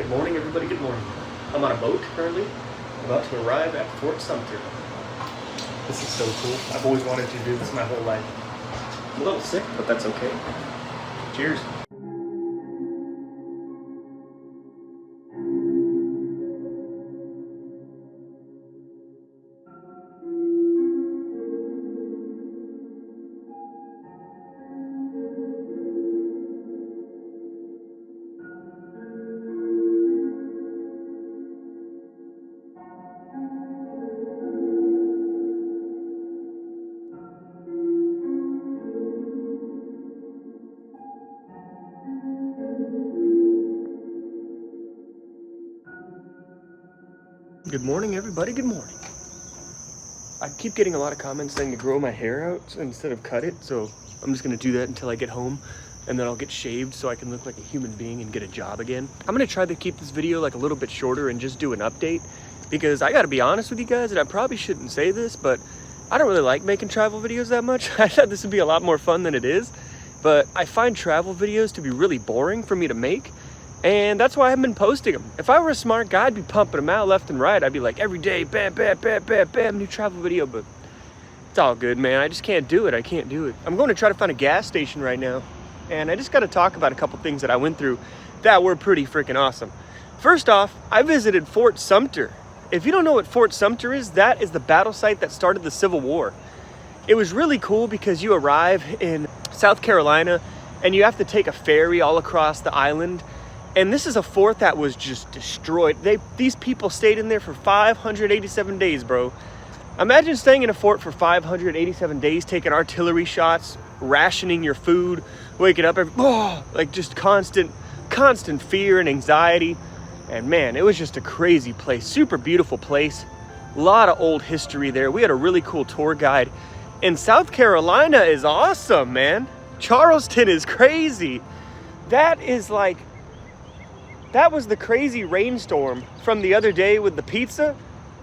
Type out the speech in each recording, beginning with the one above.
Good morning, everybody. Good morning. I'm on a boat currently, about to arrive at Fort Sumter. This is so cool. I've always wanted to do this my whole life. I'm a little sick, but that's okay. Cheers. Good morning, everybody. Good morning. I keep getting a lot of comments saying to grow my hair out instead of cut it, so I'm just gonna do that until I get home, and then I'll get shaved so I can look like a human being and get a job again. I'm gonna try to keep this video like a little bit shorter and just do an update, because I gotta be honest with you guys, and I probably shouldn't say this, but I don't really like making travel videos that much. I thought this would be a lot more fun than it is, but I find travel videos to be really boring for me to make. And that's why I haven't been posting them. If I were a smart guy, I'd be pumping them out left and right. I'd be like, every day, bam, bam, bam, bam, bam, new travel video. But it's all good, man. I just can't do it. I can't do it. I'm going to try to find a gas station right now. And I just got to talk about a couple things that I went through that were pretty freaking awesome. First off, I visited Fort Sumter. If you don't know what Fort Sumter is, that is the battle site that started the Civil War. It was really cool because you arrive in South Carolina and you have to take a ferry all across the island. And this is a fort that was just destroyed. These people stayed in there for 587 days, bro. Imagine staying in a fort for 587 days, taking artillery shots, rationing your food, waking up like just constant fear and anxiety. And man, it was just a crazy place, super beautiful place. A lot of old history there. We had a really cool tour guide. And South Carolina is awesome, man. Charleston is crazy. That was the crazy rainstorm from the other day with the pizza.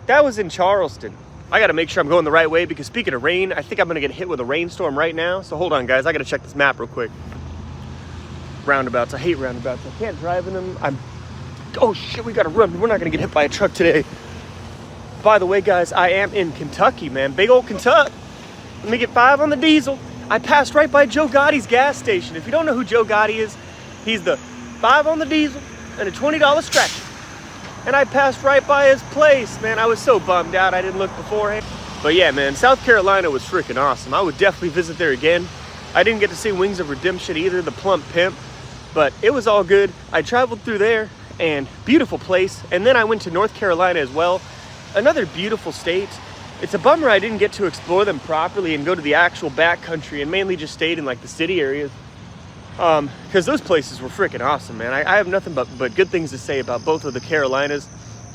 That was in Charleston. I gotta make sure I'm going the right way because speaking of rain, I think I'm gonna get hit with a rainstorm right now. So hold on, guys. I gotta check this map real quick. Roundabouts. I hate roundabouts. I can't drive in them. Oh shit, we gotta run. We're not gonna get hit by a truck today. By the way, guys, I am in Kentucky, man. Big old Kentucky. Let me get 5 on the diesel. I passed right by Joe Gotti's gas station. If you don't know who Joe Gotti is, he's the 5 on the diesel and a $20 scratch. And I passed right by his place, man. I was so bummed out I didn't look beforehand. But yeah, man, South Carolina was freaking awesome. I would definitely visit there again. I didn't get to see Wings of Redemption either, the Plump Pimp, but it was all good. I traveled through there and beautiful place. And then I went to North Carolina as well. Another beautiful state. It's a bummer I didn't get to explore them properly and go to the actual backcountry and mainly just stayed in like the city areas. Because those places were freaking awesome, man. I have nothing but good things to say about both of the Carolinas.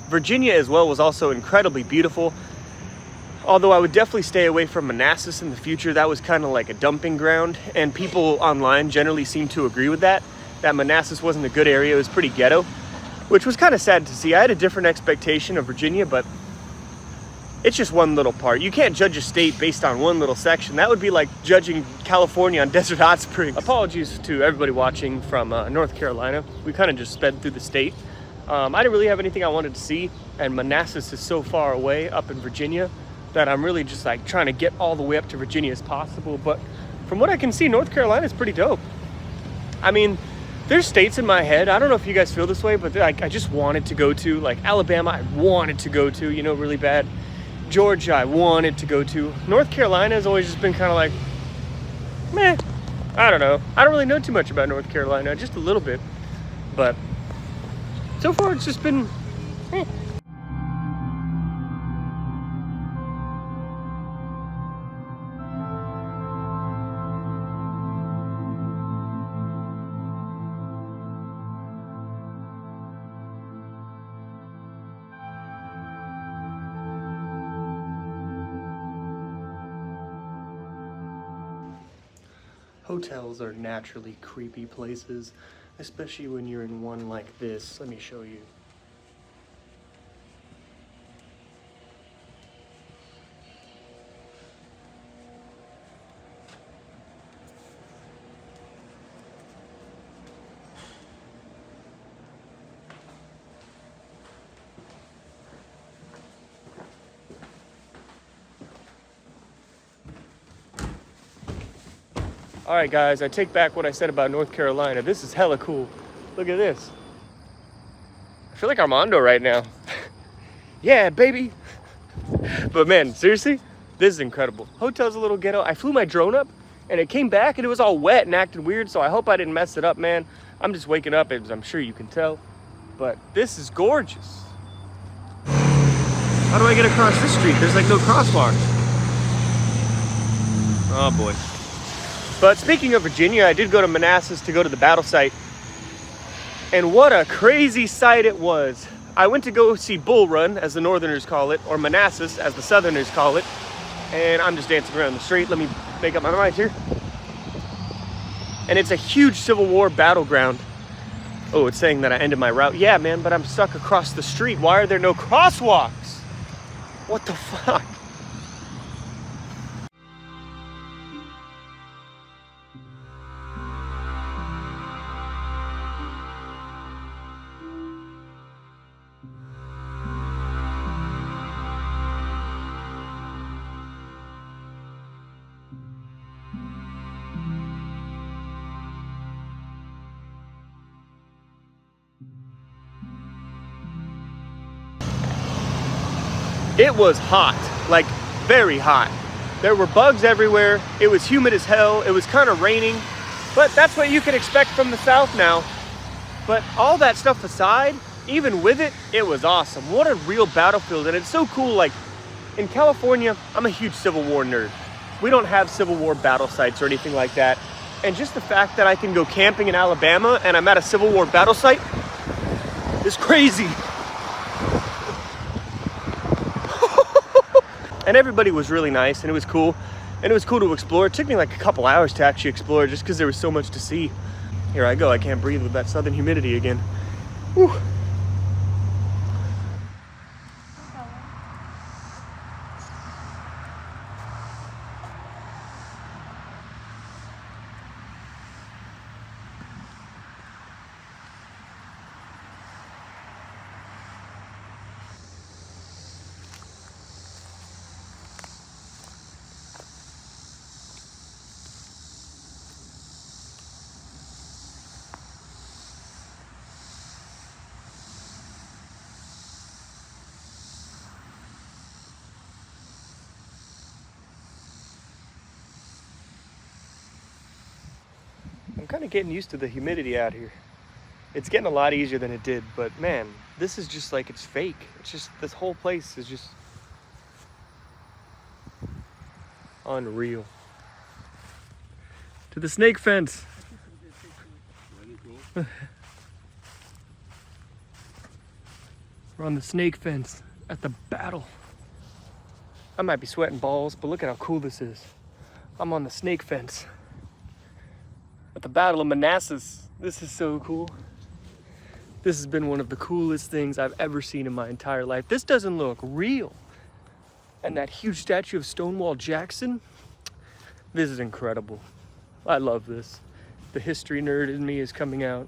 Virginia as well was also incredibly beautiful. Although I would definitely stay away from Manassas in the future. That was kind of like a dumping ground. And people online generally seem to agree with that Manassas wasn't a good area. It was pretty ghetto, which was kind of sad to see. I had a different expectation of Virginia, but it's just one little part. You can't judge a state based on one little section. That would be like judging California on Desert Hot Springs. Apologies to everybody watching from North Carolina. We kind of just sped through the state. I didn't really have anything I wanted to see, and Manassas is so far away up in Virginia that I'm really just like trying to get all the way up to Virginia as possible. But from what I can see, North Carolina is pretty dope. I mean, there's states in my head. I don't know if you guys feel this way, but I just wanted to go to. Like Alabama, I wanted to go to, really bad. Georgia, I wanted to go to. North Carolina has always just been kind of like, meh. I don't know. I don't really know too much about North Carolina, just a little bit. But so far, it's just been, Hotels are naturally creepy places, especially when you're in one like this. Let me show you. All right, guys, I take back what I said about North Carolina. This is hella cool. Look at this. I feel like Armando right now. Yeah, baby. But man, seriously, this is incredible. Hotel's a little ghetto. I flew my drone up and it came back and it was all wet and acting weird, so I hope I didn't mess it up, man. I'm just waking up, as I'm sure you can tell. But this is gorgeous. How do I get across this street? There's like no crosswalks. Oh boy. But speaking of Virginia, I did go to Manassas to go to the battle site. And what a crazy sight it was. I went to go see Bull Run, as the Northerners call it, or Manassas, as the Southerners call it. And I'm just dancing around the street. Let me make up my mind here. And it's a huge Civil War battleground. Oh, it's saying that I ended my route. Yeah, man, but I'm stuck across the street. Why are there no crosswalks? What the fuck? It was hot, like very hot. There were bugs everywhere. It was humid as hell. It was kind of raining, but that's what you can expect from the South now. But all that stuff aside, even with it, it was awesome. What a real battlefield. And it's so cool. Like in California, I'm a huge Civil War nerd. We don't have Civil War battle sites or anything like that. And just the fact that I can go camping in Alabama and I'm at a Civil War battle site is crazy. And everybody was really nice and it was cool. And it was cool to explore. It took me like a couple hours to actually explore just because there was so much to see. Here I go, I can't breathe with that southern humidity again. Whew. I'm kind of getting used to the humidity out here. It's getting a lot easier than it did, but man, this is just like, it's fake. It's just, this whole place is just unreal. To the snake fence. We're on the snake fence at the battle. I might be sweating balls, but look at how cool this is. I'm on the snake fence at the Battle of Manassas. This is so cool. This has been one of the coolest things I've ever seen in my entire life. This doesn't look real. And that huge statue of Stonewall Jackson, this is incredible. I love this. The history nerd in me is coming out.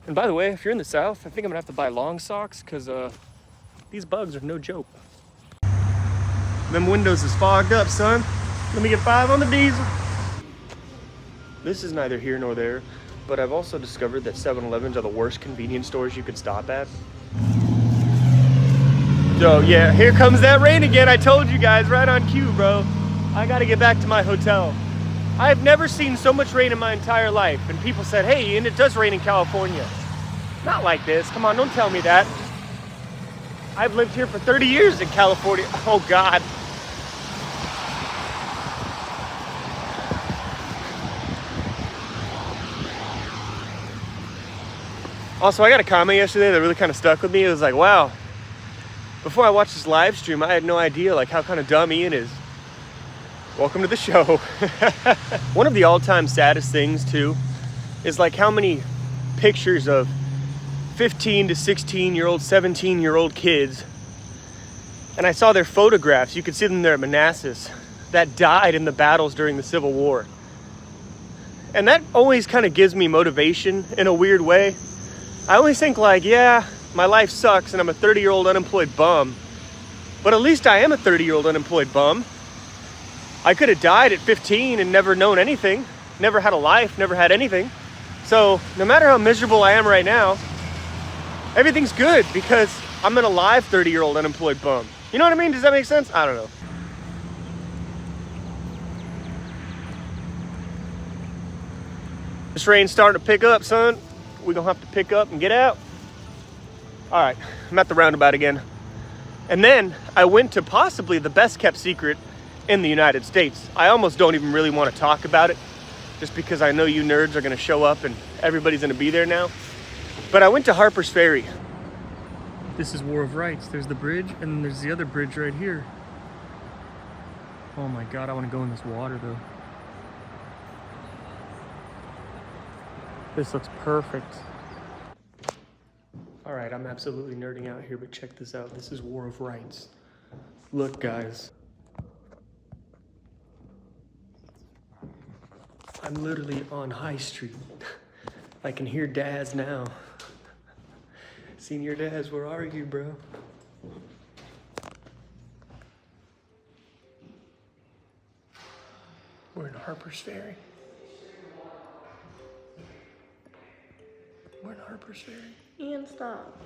And by the way, if you're in the South, I think I'm gonna have to buy long socks because these bugs are no joke. Them windows is fogged up, son. Let me get 5 on the diesel. This is neither here nor there, but I've also discovered that 7-Elevens are the worst convenience stores you could stop at. So yeah, here comes that rain again. I told you guys, right on cue, bro. I gotta get back to my hotel. I've never seen so much rain in my entire life. And people said, hey, Ian, it does rain in California. Not like this, come on, don't tell me that. I've lived here for 30 years in California. Oh God. Also, I got a comment yesterday that really kind of stuck with me. It was like, wow, before I watched this live stream, I had no idea like how kind of dumb Ian is. Welcome to the show. One of the all-time saddest things too is like how many pictures of 15 to 16-year-old, 17-year-old kids, and I saw their photographs, you could see them there at Manassas, that died in the battles during the Civil War. And that always kind of gives me motivation in a weird way. I always think like, yeah, my life sucks and I'm a 30-year-old unemployed bum, but at least I am a 30-year-old unemployed bum. I could have died at 15 and never known anything, never had a life, never had anything. So no matter how miserable I am right now, everything's good because I'm an alive 30-year-old unemployed bum. You know what I mean? Does that make sense? I don't know. This rain's starting to pick up, son. We're gonna have to pick up and get out. All right, I'm at the roundabout again. And then I went to possibly the best kept secret in the United States. I almost don't even really want to talk about it just because I know you nerds are gonna show up and everybody's gonna be there now. But I went to Harper's Ferry. This is War of Rights. There's the bridge and then there's the other bridge right here. Oh my God, I wanna go in this water though. This looks perfect. All right, I'm absolutely nerding out here, but check this out. This is War of Rights. Look, guys. I'm literally on High Street. I can hear Daz now. Senior Daz, where are you, bro? We're in Harper's Ferry. We're in Harper's Ferry. Ian, stop.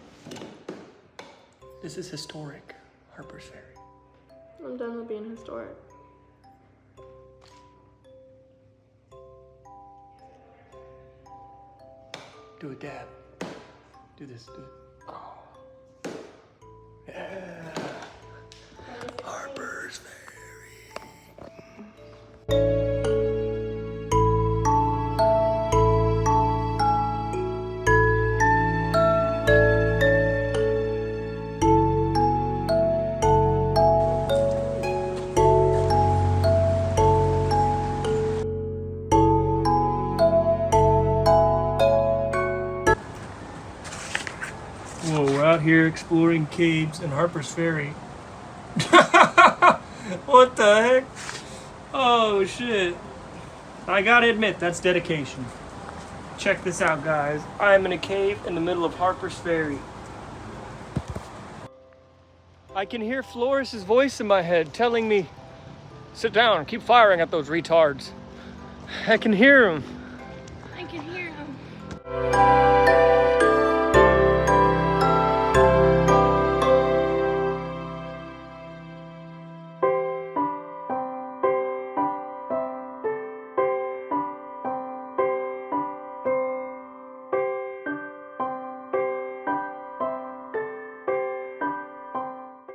This is historic, Harper's Ferry. I'm done with being historic. Do a dab. Do this, do it. Oh. Yeah. Harper's Ferry. Whoa, we're out here exploring caves in Harper's Ferry. What the heck? Oh shit. I gotta admit, that's dedication. Check this out, guys. I'm in a cave in the middle of Harper's Ferry. I can hear Floris's voice in my head telling me, sit down, keep firing at those retards. I can hear him. I can hear him.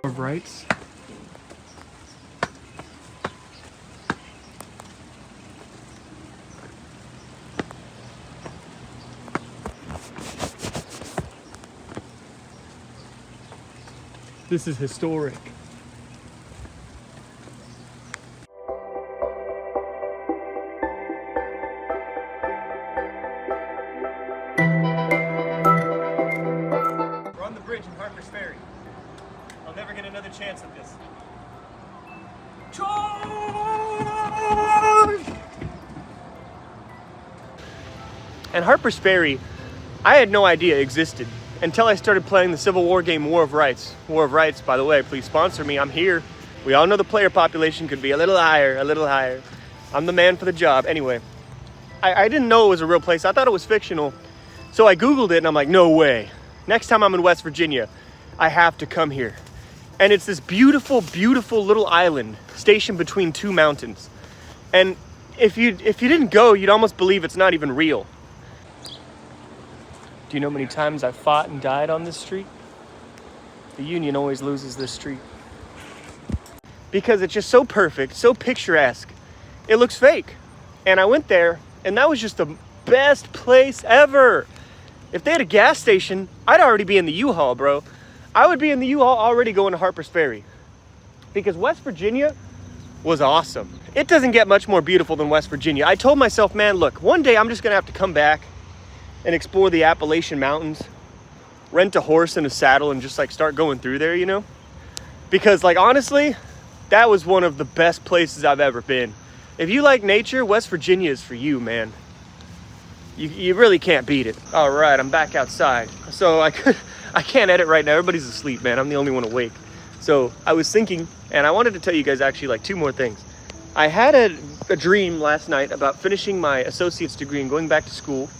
Of rights. This is historic. We're on the bridge in Harper's Ferry. I'll never get another chance at this. Charge! And Harper's Ferry, I had no idea existed until I started playing the Civil War game War of Rights. War of Rights, by the way, please sponsor me. I'm here. We all know the player population could be a little higher, a little higher. I'm the man for the job. Anyway, I didn't know it was a real place. I thought it was fictional. So I Googled it and I'm like, no way. Next time I'm in West Virginia, I have to come here. And it's this beautiful, beautiful little island stationed between two mountains. And if you didn't go, you'd almost believe it's not even real. Do you know how many times I fought and died on this street? The Union always loses this street. Because it's just so perfect, so picturesque. It looks fake. And I went there, and that was just the best place ever. If they had a gas station, I'd already be in the U-Haul, bro. I would be in the U-Haul already going to Harper's Ferry. Because West Virginia was awesome. It doesn't get much more beautiful than West Virginia. I told myself, man, look, one day I'm just gonna have to come back and explore the Appalachian Mountains, rent a horse and a saddle and just like start going through there, you know? Because like, honestly, that was one of the best places I've ever been. If you like nature, West Virginia is for you, man. You really can't beat it. All right, I'm back outside. So I can't edit right now. Everybody's asleep, man. I'm the only one awake. So I was thinking, and I wanted to tell you guys actually like two more things. I had a dream last night about finishing my associate's degree and going back to school.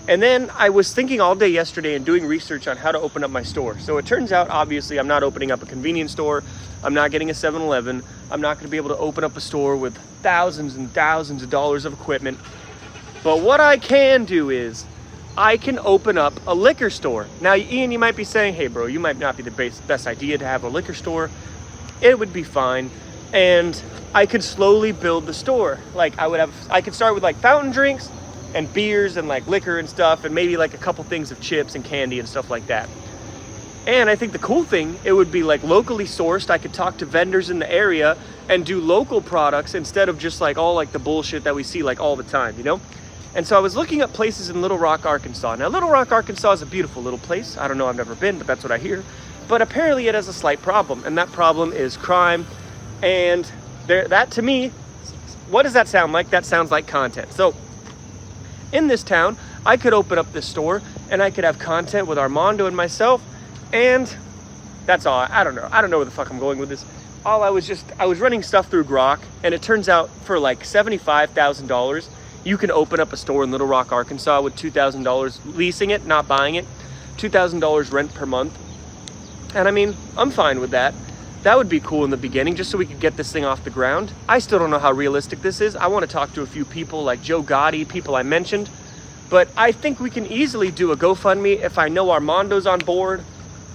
And then I was thinking all day yesterday and doing research on how to open up my store. So it turns out, obviously, I'm not opening up a convenience store. I'm not getting a 7-Eleven. I'm not going to be able to open up a store with thousands and thousands of dollars of equipment. But what I can do is I can open up a liquor store. Now, Ian, you might be saying, hey, bro, you might not be the best idea to have a liquor store. It would be fine. And I could slowly build the store. Like I could start with like fountain drinks and beers and like liquor and stuff, and maybe like a couple things of chips and candy and stuff like that. And I think the cool thing, it would be like locally sourced. I could talk to vendors in the area and do local products instead of just like all like the bullshit that we see like all the time, you know? And so I was looking up places in Little Rock, Arkansas. Now, Little Rock, Arkansas is a beautiful little place. I don't know, I've never been, but that's what I hear. But apparently it has a slight problem, and that problem is crime. And that to me, what does that sound like? That sounds like content. So in this town, I could open up this store and I could have content with Armando and myself, and that's all. I don't know where the fuck I'm going with this. I was running stuff through Grok, and it turns out for like $75,000, you can open up a store in Little Rock, Arkansas with $2,000 leasing it, not buying it, $2,000 rent per month. And I mean, I'm fine with that. That would be cool in the beginning, just so we could get this thing off the ground. I still don't know how realistic this is. I want to talk to a few people like Joe Gotti, people I mentioned. But I think we can easily do a GoFundMe if I know Armando's on board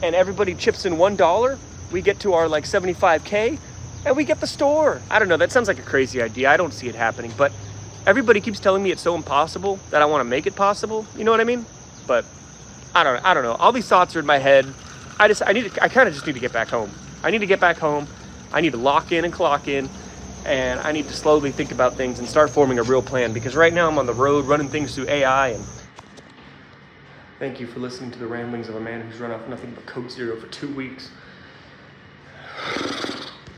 and everybody chips in $1. We get to our like 75K and we get the store. I don't know, that sounds like a crazy idea. I don't see it happening, but everybody keeps telling me it's so impossible that I want to make it possible. You know what I mean? But I don't know. All these thoughts are in my head. I kind of just need to get back home. I need to get back home. I need to lock in and clock in, and I need to slowly think about things and start forming a real plan, because right now I'm on the road running things through AI. And thank you for listening to the ramblings of a man who's run off nothing but Coke Zero for 2 weeks.